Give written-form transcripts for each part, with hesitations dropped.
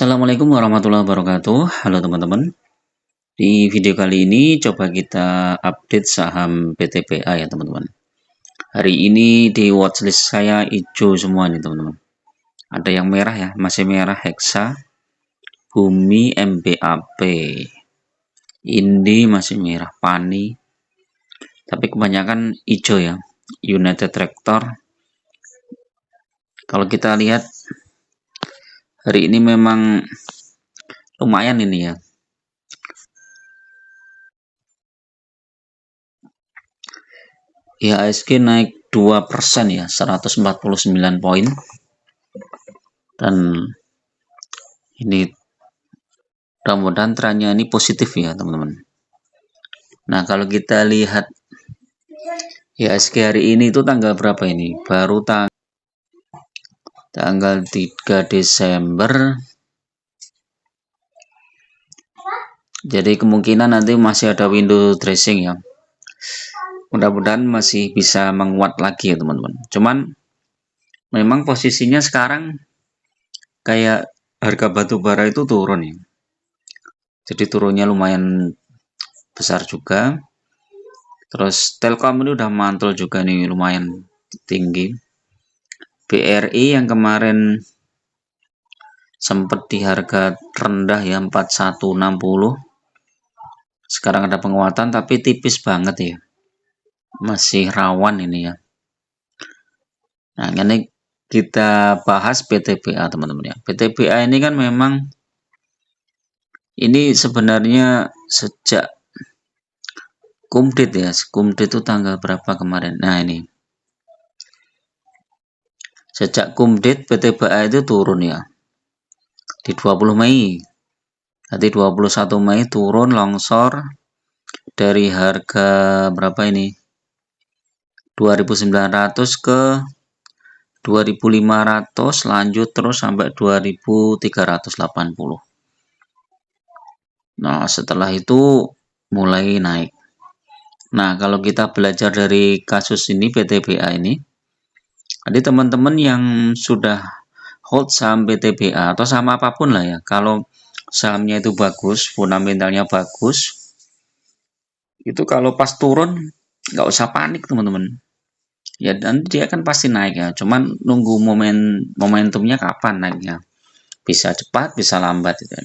Assalamualaikum warahmatullahi wabarakatuh. Halo teman-teman. Di video kali ini coba kita update saham PTPA ya teman-teman. Hari ini di watchlist saya hijau semua nih teman-teman. Ada yang merah ya, masih merah Hexa, Bumi, MBAP, Indi masih merah, Pani. Tapi kebanyakan hijau ya. United Tractor. Kalau kita lihat hari ini memang lumayan ini ya. IHSG naik 2% ya, 149 poin. Dan ini mudah-mudahan trennya ini positif ya teman-teman. Nah kalau kita lihat IHSG hari ini itu tanggal berapa ini? Baru tanggal 3 Desember. Jadi kemungkinan nanti masih ada window dressing ya. Mudah-mudahan masih bisa menguat lagi ya teman-teman. Cuman memang posisinya sekarang kayak harga batu bara itu turun ya. Jadi turunnya lumayan besar juga. Terus Telkom ini udah mantul juga nih lumayan tinggi. BRI yang kemarin sempat di harga rendah ya 4160. Sekarang ada penguatan tapi tipis banget ya. Masih rawan ini ya. Nah, ini kita bahas PTPA teman-teman ya. PTPA ini kan memang ini sebenarnya sejak Kumdit ya. Kumdit itu tanggal berapa kemarin? Nah, ini. Sejak Kumdit PTPA itu turun ya. Di 20 Mei. Jadi 21 Mei turun longsor dari harga berapa ini? 2.900 ke 2.500, lanjut terus sampai 2.380. Nah, setelah itu mulai naik. Nah, kalau kita belajar dari kasus ini PTPA ini, jadi teman-teman yang sudah hold saham PTPA atau saham apapun lah ya, kalau sahamnya itu bagus, fundamentalnya bagus, itu kalau pas turun nggak usah panik teman-teman. Ya dan dia kan pasti naik ya, cuman nunggu momentumnya kapan naiknya. Bisa cepat, bisa lambat gitu.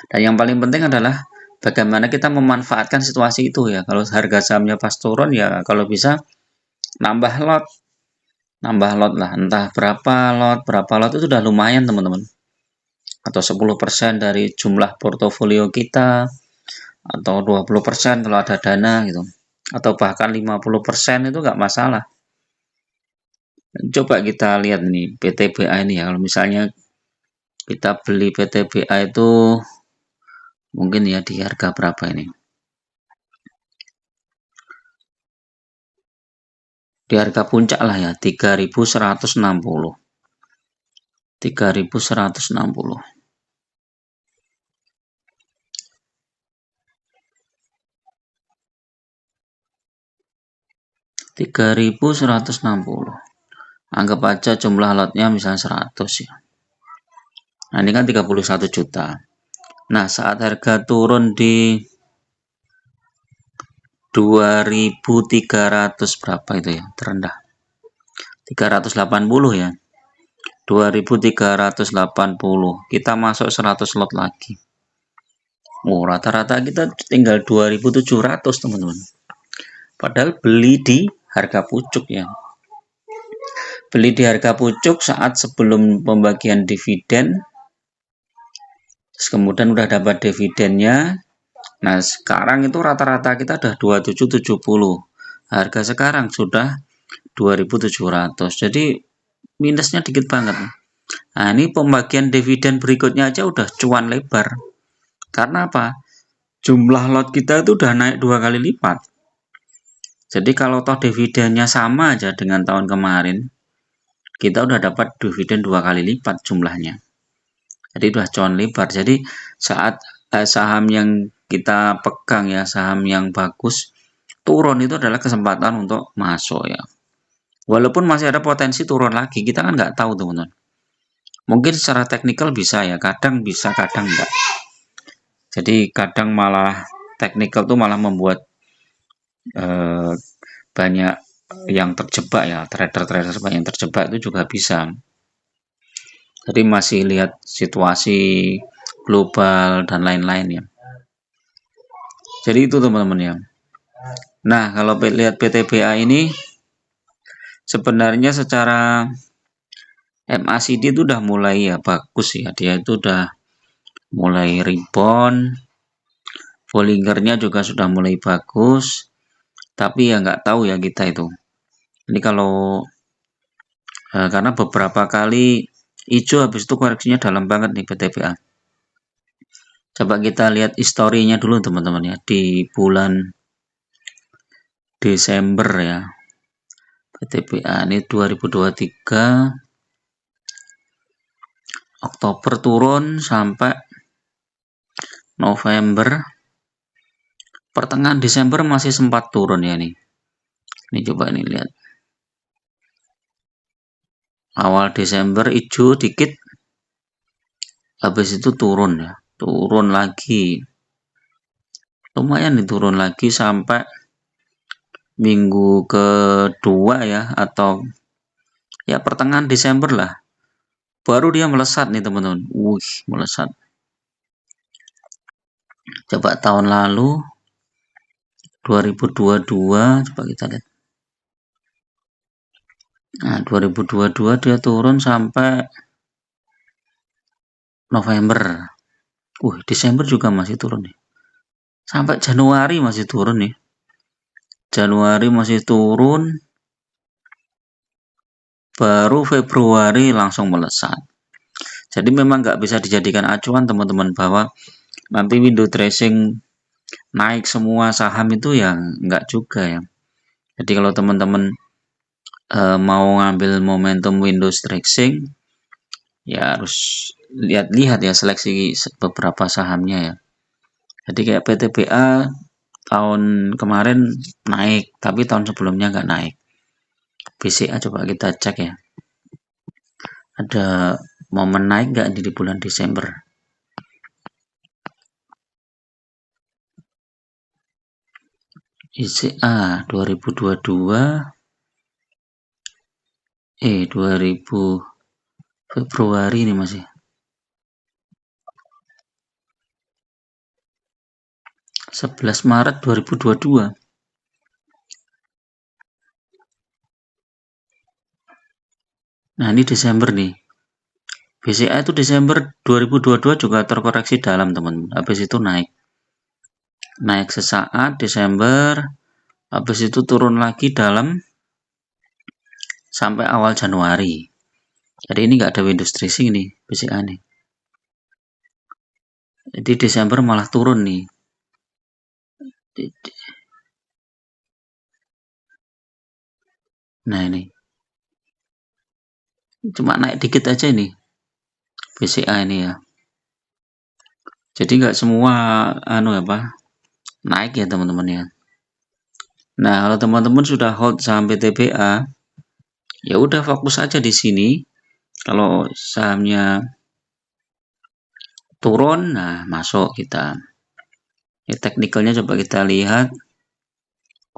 Dan yang paling penting adalah bagaimana kita memanfaatkan situasi itu ya. Kalau harga sahamnya pas turun ya kalau bisa nambah lot lah, entah berapa lot itu udah lumayan teman-teman. Atau 10% dari jumlah portofolio kita, atau 20% kalau ada dana gitu, atau bahkan 50% itu nggak masalah. Coba kita lihat nih PTBA ini ya, kalau misalnya kita beli PTBA itu mungkin ya di harga berapa ini, di harga puncak lah ya, 3.160. 3.160. Anggap aja jumlah lotnya misalnya 100 ya. Nah ini kan 31 juta. Nah saat harga turun di 2.300 berapa itu ya, terendah 380 ya, 2.380 kita masuk 100 lot lagi. Rata-rata kita tinggal 2.700 teman-teman, padahal beli di harga pucuk ya. Beli di harga pucuk saat sebelum pembagian dividen, terus kemudian udah dapat dividennya. Nah sekarang itu rata-rata kita udah 2770, harga sekarang sudah 2.700, jadi minusnya dikit banget. Nah ini pembagian dividen berikutnya aja udah cuan lebar. Karena apa? Jumlah lot kita itu udah naik 2 kali lipat. Jadi kalau toh dividennya sama aja dengan tahun kemarin, kita udah dapat dividen 2 kali lipat jumlahnya. Jadi udah cuan lebar. Jadi saat saham yang kita pegang ya, saham yang bagus turun, itu adalah kesempatan untuk masuk ya. Walaupun masih ada potensi turun lagi, kita kan nggak tahu teman-teman. Mungkin secara teknikal bisa ya, kadang bisa, kadang enggak. Jadi kadang malah teknikal tuh malah membuat eh, banyak yang terjebak ya, trader-trader banyak yang terjebak itu juga bisa. Jadi masih lihat situasi global dan lain-lain ya. Jadi itu teman-teman ya. Nah, kalau lihat PTBA ini sebenarnya secara MACD itu udah mulai ya bagus ya. Dia itu udah mulai rebound, Bollingernya juga sudah mulai bagus. Tapi ya nggak tahu ya kita itu. Ini kalau karena beberapa kali hijau habis itu koreksinya dalam banget nih PTBA. Coba kita lihat historinya dulu teman-teman ya di bulan Desember ya. PTBA ini 2023 Oktober turun sampai November, pertengahan Desember masih sempat turun ya nih. Ini coba nih lihat. Awal Desember hijau dikit, habis itu turun ya, turun lagi. Lumayan nih turun lagi sampai minggu kedua ya, atau ya pertengahan Desember lah. Baru dia melesat nih teman-teman. Wih, melesat. Coba tahun lalu 2022 coba kita lihat. Nah, 2022 dia turun sampai November. Desember juga masih turun nih. Sampai Januari masih turun nih. Januari masih turun. Baru Februari langsung melesat. Jadi memang nggak bisa dijadikan acuan teman-teman bahwa nanti window dressing naik semua saham itu ya nggak juga ya. Jadi kalau teman-teman mau ngambil momentum Windows dressing ya harus lihat-lihat ya seleksi beberapa sahamnya ya. Jadi kayak PTBA tahun kemarin naik tapi tahun sebelumnya nggak naik. BCA coba kita cek ya. Ada momen naik nggak di bulan Desember? ICA 2022 2000 Februari ini masih 11 Maret 2022. Nah ini Desember nih. BCA itu Desember 2022 juga terkoreksi dalam teman-teman. Habis itu naik. Naik sesaat Desember. Habis itu turun lagi dalam sampai awal Januari. Jadi ini nggak ada Windows dressing nih BCA nih. Jadi Desember malah turun nih. Nah ini. Cuma naik dikit aja ini. BCA ini ya. Jadi nggak semua naik ya teman-teman ya. Nah, kalau teman-teman sudah hold saham PTBA, ya udah fokus aja di sini. Kalau sahamnya turun, nah masuk kita. Ya, teknikalnya coba kita lihat.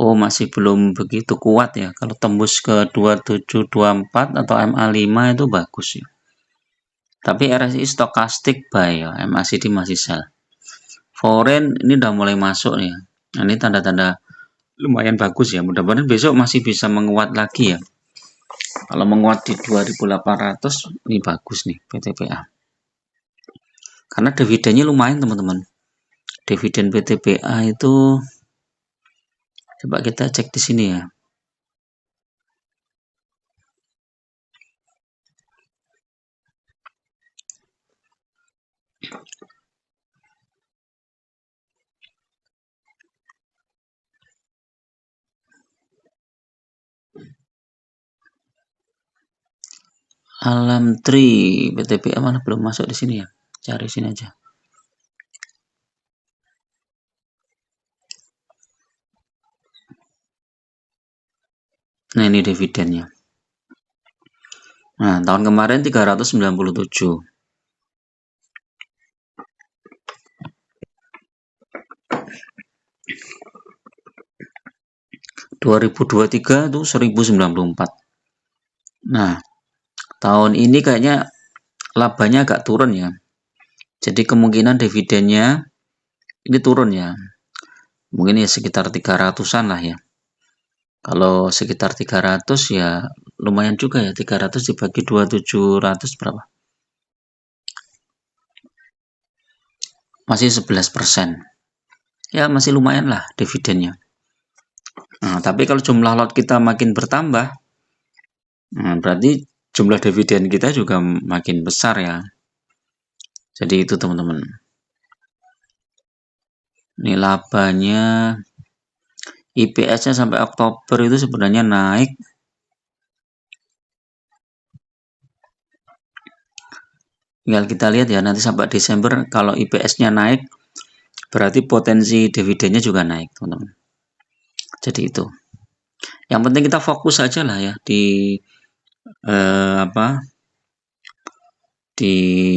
Oh, masih belum begitu kuat ya. Kalau tembus ke 2724 atau MA5 itu bagus ya. Tapi RSI stokastik buy ya, MACD masih sell. Foreign ini udah mulai masuk nih. Nah, ini tanda-tanda lumayan bagus ya. Mudah-mudahan besok masih bisa menguat lagi ya. Kalau menguat di 2800 ini bagus nih PTBA. Karena dividennya lumayan teman-teman. Dividen PTBA itu coba kita cek di sini ya. Alam Tri PTBA mana belum masuk di sini ya? Cari sini aja. Nah ini dividennya. Nah, tahun kemarin 397. ...2023 itu 1094. Nah, tahun ini kayaknya labanya agak turun ya. Jadi kemungkinan dividennya ini turun ya. Mungkin ya sekitar 300-an lah ya. Kalau sekitar 300 ya lumayan juga ya. 300 dibagi 2, 700 berapa? Masih 11%. Ya masih lumayan lah dividennya. Nah, tapi kalau jumlah lot kita makin bertambah, nah, berarti jumlah dividen kita juga makin besar ya. Jadi itu teman-teman. Ini labanya, IPS-nya sampai Oktober itu sebenarnya naik. Tinggal kita lihat ya, nanti sampai Desember kalau IPS-nya naik, berarti potensi dividennya juga naik, teman-teman. Jadi itu. Yang penting kita fokus aja lah ya di di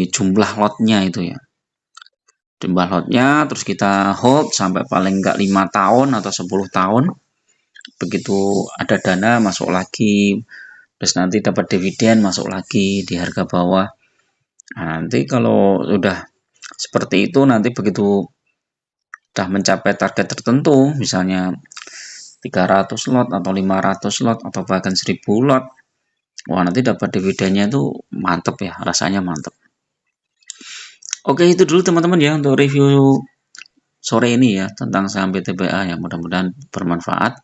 jumlah lotnya itu ya. Jumlah lotnya, terus kita hold sampai paling enggak 5 tahun atau 10 tahun. Begitu ada dana masuk lagi, terus nanti dapat dividen masuk lagi di harga bawah. Nah, nanti kalau udah seperti itu, nanti begitu sudah mencapai target tertentu, misalnya 300 lot atau 500 lot atau bahkan 1000 lot, wah nanti dapat dividennya itu mantep ya, rasanya mantep. Oke, itu dulu teman-teman ya untuk review sore ini ya tentang saham BTPA ya, mudah-mudahan bermanfaat.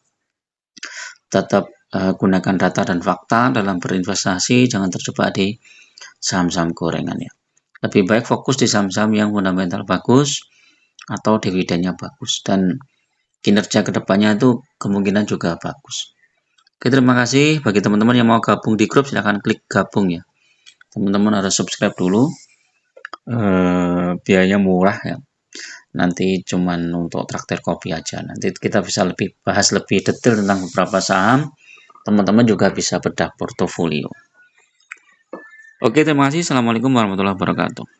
Tetap gunakan data dan fakta dalam berinvestasi, jangan terjebak di saham-saham gorengan ya. Lebih baik fokus di saham-saham yang fundamental bagus atau dividennya bagus dan kinerja kedepannya itu kemungkinan juga bagus. Oke, terima kasih. Bagi teman-teman yang mau gabung di grup, silahkan klik gabung ya. Teman-teman harus subscribe dulu. Biayanya murah ya. Nanti cuman untuk traktir kopi aja. Nanti kita bisa bahas lebih detail tentang beberapa saham. Teman-teman juga bisa bedah portofolio. Oke, terima kasih. Assalamualaikum warahmatullahi wabarakatuh.